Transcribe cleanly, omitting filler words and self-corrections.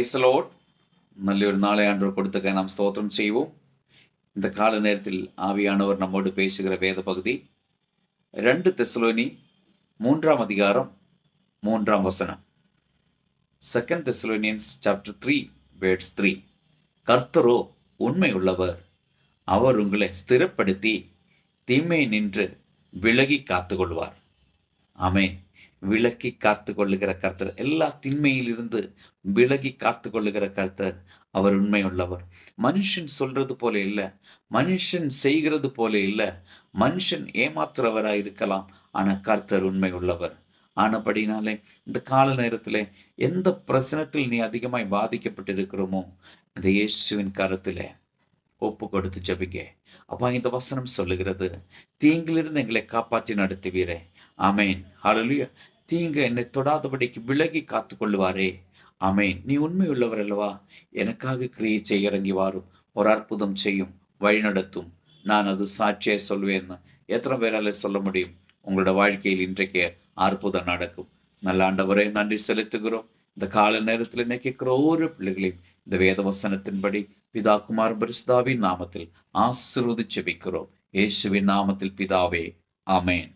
Praise the Lord. നല്ലൊരു നാളെ ആണ്ടവർ കൊടുത്തൊക്കെ നാം സ്തോത്രം ചെയ്യുவோம். இந்த கால நேரத்தில் ஆவியானவர் நம்மோடு பேசுகிற வேத பகுதி 2 தெசலோனி 3ஆம் அதிகாரம் 3ஆம் வசனம். 2 Thessalonians chapter 3 verse 3. கர்த்தரோ உண்மை உள்ளவர், அவர் உங்களை ஸ்திரப்படுத்தி தீமை நின்று விலகி காத்துக்கொள்வார். ஆமென். விலக்கி காத்து கொள்ளுகிற கர்த்தர், எல்லா திண்மையிலிருந்து விலகி காத்து கொள்ளுகிற கர்த்தர் அவர் உண்மை உள்ளவர். மனுஷன் சொல்றது போல இல்ல, மனுஷன் செய்கிறது போல இல்ல, மனுஷன் ஏமாத்துறவராய் இருக்கலாம், ஆனா கர்த்தர் உண்மை உள்ளவர். ஆனபடினாலே இந்த கால நேரத்திலே எந்த பிரச்சனத்தில் நீ அதிகமாய் பாதிக்கப்பட்டிருக்கிறோமோ அந்த இயேசுவின் கரத்திலே ஒப்பு கொடுத்து ஜபிங்க. அப்பா, இந்த வசனம் சொல்லுகிறது, தீங்கிலிருந்து எங்களை காப்பாற்றி நடத்துவீரே. ஆமேன். ஹல்லேலூயா. தீங்கு என்னை தொடாதபடிக்கு விலகி காத்து கொள்ளுவாரே. ஆமேன். நீ உண்மை உள்ளவர் அல்லவா? எனக்காக கிரியை செய்ய இறங்கி வாரும், ஒரு அற்புதம் செய்யும், வழி நடத்தும், நான் அது சாட்சியை சொல்வேன்னு எத்தனை பேரால சொல்ல முடியும்? உங்களோட வாழ்க்கையில் இன்றைக்கு அற்புதம் நடக்கும். நல்ல ஆண்டவரே, நன்றி செலுத்துகிறோம். இந்த கால நேரத்தில் என்ன கேட்கிற ஒவ்வொரு பிள்ளைகளையும் இந்த வேத வசனத்தின்படி பிதா குமார் பரிசுத்தாவின் நாமத்தில் ஆசீர்வதிச்சு ஜெபிக்கிறோம். இயேசுவின் நாமத்தில் பிதாவே, ஆமேன்.